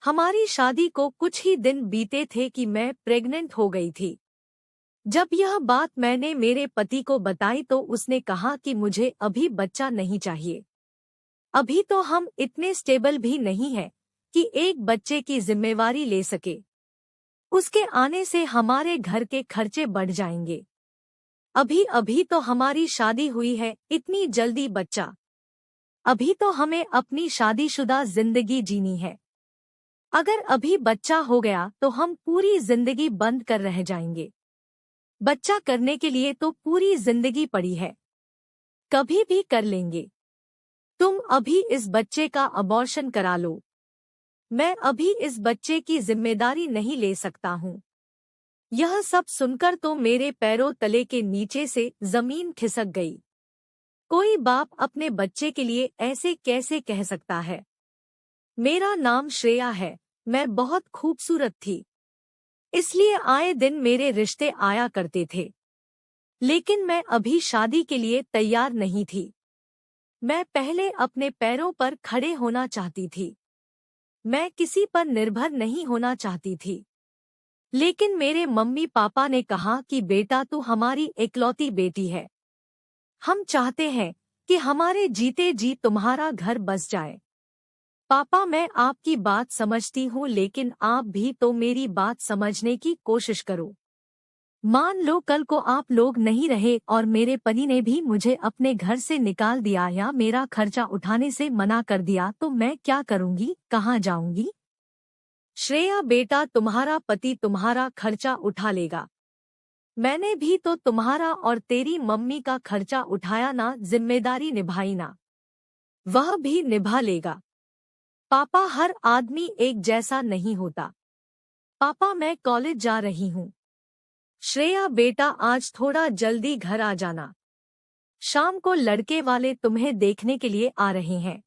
हमारी शादी को कुछ ही दिन बीते थे कि मैं प्रेग्नेंट हो गई थी। जब यह बात मैंने मेरे पति को बताई तो उसने कहा कि मुझे अभी बच्चा नहीं चाहिए। अभी तो हम इतने स्टेबल भी नहीं हैं कि एक बच्चे की जिम्मेवारी ले सके। उसके आने से हमारे घर के खर्चे बढ़ जाएंगे। अभी अभी तो हमारी शादी हुई है, इतनी जल्दी बच्चा? अभी तो हमें अपनी शादीशुदा जिंदगी जीनी है। अगर अभी बच्चा हो गया तो हम पूरी जिंदगी बंद कर रह जाएंगे। बच्चा करने के लिए तो पूरी जिंदगी पड़ी है, कभी भी कर लेंगे। तुम अभी इस बच्चे का अबॉर्शन करा लो। मैं अभी इस बच्चे की जिम्मेदारी नहीं ले सकता हूँ। यह सब सुनकर तो मेरे पैरों तले के नीचे से जमीन खिसक गई। कोई बाप अपने बच्चे के लिए ऐसे कैसे कह सकता है? मेरा नाम श्रेया है, मैं बहुत खूबसूरत थी, इसलिए आए दिन मेरे रिश्ते आया करते थे। लेकिन मैं अभी शादी के लिए तैयार नहीं थी। मैं पहले अपने पैरों पर खड़े होना चाहती थी। मैं किसी पर निर्भर नहीं होना चाहती थी। लेकिन मेरे मम्मी पापा ने कहा कि बेटा तू हमारी इकलौती बेटी है। हम चाहते हैं कि हमारे जीते जी तुम्हारा घर बस जाए। पापा मैं आपकी बात समझती हूँ, लेकिन आप भी तो मेरी बात समझने की कोशिश करो। मान लो कल को आप लोग नहीं रहे और मेरे पति ने भी मुझे अपने घर से निकाल दिया या मेरा खर्चा उठाने से मना कर दिया तो मैं क्या करूँगी, कहाँ जाऊँगी? श्रेया बेटा तुम्हारा पति तुम्हारा खर्चा उठा लेगा। मैंने भी तो तुम्हारा और तेरी मम्मी का खर्चा उठाया ना, जिम्मेदारी निभाई ना, वह भी निभा लेगा। पापा हर आदमी एक जैसा नहीं होता। पापा मैं कॉलेज जा रही हूँ। श्रेया बेटा आज थोड़ा जल्दी घर आ जाना, शाम को लड़के वाले तुम्हें देखने के लिए आ रहे हैं।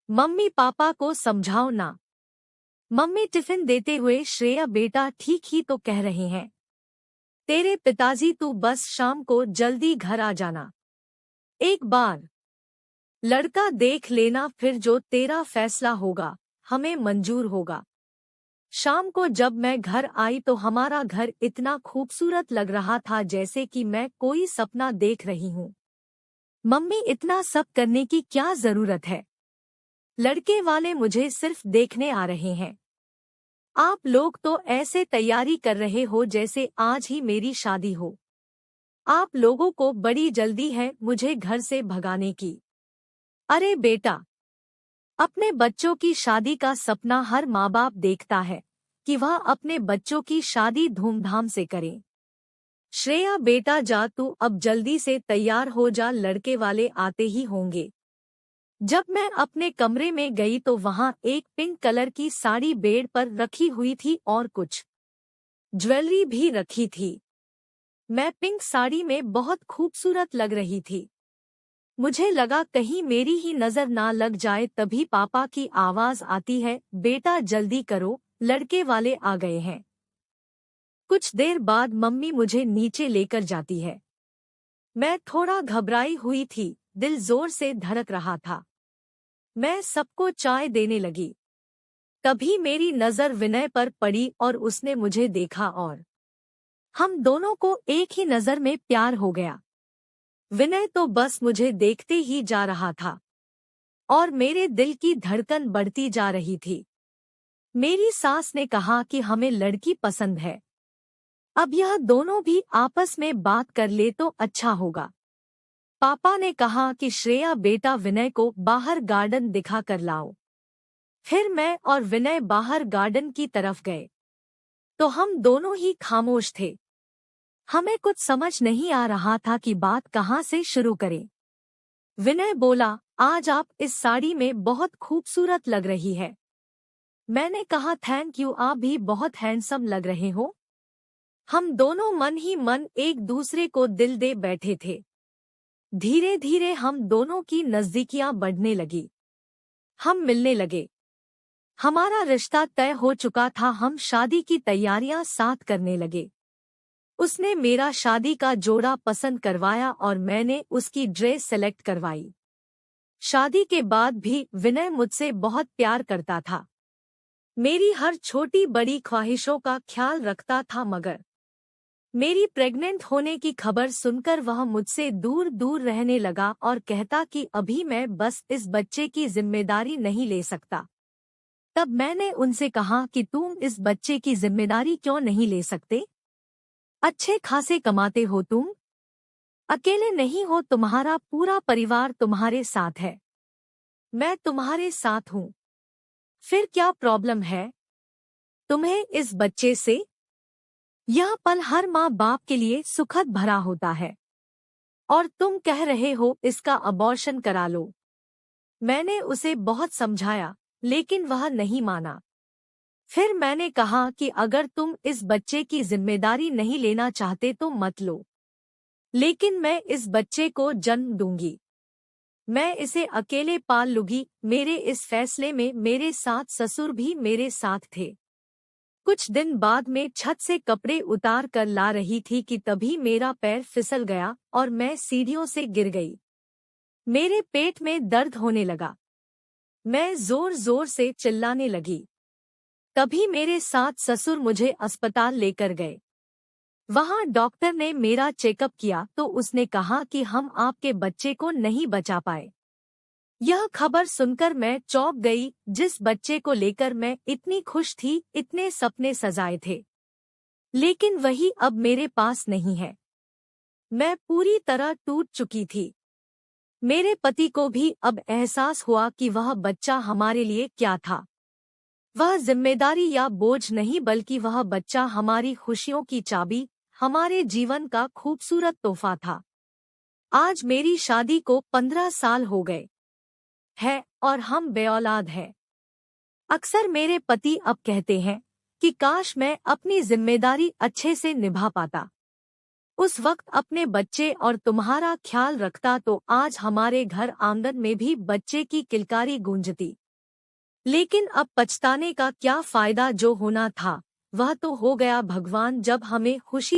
मम्मी पापा को समझाओ ना। मम्मी टिफिन देते हुए श्रेया बेटा ठीक ही तो कह रहे हैं, तेरे पिताजी तू बस शाम को जल्दी घर आ जाना। एक बार लड़का देख लेना, फिर जो तेरा फैसला होगा हमें मंजूर होगा। शाम को जब मैं घर आई तो हमारा घर इतना खूबसूरत लग रहा था जैसे कि मैं कोई सपना देख रही हूँ। मम्मी इतना सब करने की क्या जरूरत है? लड़के वाले मुझे सिर्फ देखने आ रहे हैं। आप लोग तो ऐसे तैयारी कर रहे हो जैसे आज ही मेरी शादी हो। आप लोगों को बड़ी जल्दी है मुझे घर से भगाने की। अरे बेटा, अपने बच्चों की शादी का सपना हर माँ बाप देखता है कि वह अपने बच्चों की शादी धूमधाम से करे। श्रेया बेटा जा तू अब जल्दी से तैयार हो जा, लड़के वाले आते ही होंगे। जब मैं अपने कमरे में गई तो वहां एक पिंक कलर की साड़ी बेड पर रखी हुई थी और कुछ ज्वेलरी भी रखी थी। मैं पिंक साड़ी में बहुत खूबसूरत लग रही थी। मुझे लगा कहीं मेरी ही नजर ना लग जाए, तभी पापा की आवाज आती है, बेटा जल्दी करो, लड़के वाले आ गए हैं। कुछ देर बाद मम्मी मुझे नीचे लेकर जाती है। मैं थोड़ा घबराई हुई थी, दिल जोर से धड़क रहा था। मैं सबको चाय देने लगी। तभी मेरी नजर विनय पर पड़ी और उसने मुझे देखा और हम दोनों को एक ही नजर में प्यार हो गया। विनय तो बस मुझे देखते ही जा रहा था और मेरे दिल की धड़कन बढ़ती जा रही थी। मेरी सास ने कहा कि हमें लड़की पसंद है, अब यह दोनों भी आपस में बात कर ले तो अच्छा होगा। पापा ने कहा कि श्रेया बेटा विनय को बाहर गार्डन दिखा कर लाओ। फिर मैं और विनय बाहर गार्डन की तरफ गए तो हम दोनों ही खामोश थे। हमें कुछ समझ नहीं आ रहा था कि बात कहाँ से शुरू करें। विनय बोला, आज आप इस साड़ी में बहुत खूबसूरत लग रही है। मैंने कहा थैंक यू, आप भी बहुत हैंडसम लग रहे हो। हम दोनों मन ही मन एक दूसरे को दिल दे बैठे थे। धीरे धीरे हम दोनों की नजदीकियां बढ़ने लगी। हम मिलने लगे। हमारा रिश्ता तय हो चुका था। हम शादी की तैयारियां साथ करने लगे। उसने मेरा शादी का जोड़ा पसंद करवाया और मैंने उसकी ड्रेस सेलेक्ट करवाई। शादी के बाद भी विनय मुझसे बहुत प्यार करता था। मेरी हर छोटी बड़ी ख्वाहिशों का ख्याल रखता था, मगर मेरी प्रेग्नेंट होने की खबर सुनकर वह मुझसे दूर दूर रहने लगा और कहता कि अभी मैं बस इस बच्चे की जिम्मेदारी नहीं ले सकता। तब मैंने उनसे कहा कि तुम इस बच्चे की जिम्मेदारी क्यों नहीं ले सकते? अच्छे खासे कमाते हो तुम, अकेले नहीं हो, तुम्हारा पूरा परिवार तुम्हारे साथ है, मैं तुम्हारे साथ हूँ। फिर क्या प्रॉब्लम है तुम्हें इस बच्चे से? यह पल हर माँ बाप के लिए सुखद भरा होता है और तुम कह रहे हो इसका अबॉर्शन करा लो। मैंने उसे बहुत समझाया, लेकिन वह नहीं माना। फिर मैंने कहा कि अगर तुम इस बच्चे की जिम्मेदारी नहीं लेना चाहते तो मत लो, लेकिन मैं इस बच्चे को जन्म दूंगी, मैं इसे अकेले पाल लूंगी। मेरे इस फैसले में मेरे साथ ससुर भी मेरे साथ थे। कुछ दिन बाद मैं छत से कपड़े उतार कर ला रही थी कि तभी मेरा पैर फिसल गया और मैं सीढ़ियों से गिर गई। मेरे पेट में दर्द होने लगा, मैं जोर जोर से चिल्लाने लगी। तभी मेरे साथ ससुर मुझे अस्पताल लेकर गए। वहां डॉक्टर ने मेरा चेकअप किया तो उसने कहा कि हम आपके बच्चे को नहीं बचा पाए। यह खबर सुनकर मैं चौंक गई। जिस बच्चे को लेकर मैं इतनी खुश थी, इतने सपने सजाए थे, लेकिन वही अब मेरे पास नहीं है। मैं पूरी तरह टूट चुकी थी। मेरे पति को भी अब एहसास हुआ कि वह बच्चा हमारे लिए क्या था। वह जिम्मेदारी या बोझ नहीं, बल्कि वह बच्चा हमारी खुशियों की चाबी, हमारे जीवन का खूबसूरत तोहफा था। आज मेरी शादी को 15 साल हो गए है और हम बेऔलाद हैं। अक्सर मेरे पति अब कहते हैं कि काश मैं अपनी जिम्मेदारी अच्छे से निभा पाता, उस वक्त अपने बच्चे और तुम्हारा ख्याल रखता, तो आज हमारे घर आंगन में भी बच्चे की किलकारी गूंजती। लेकिन अब पछताने का क्या फायदा, जो होना था वह तो हो गया। भगवान जब हमें खुशी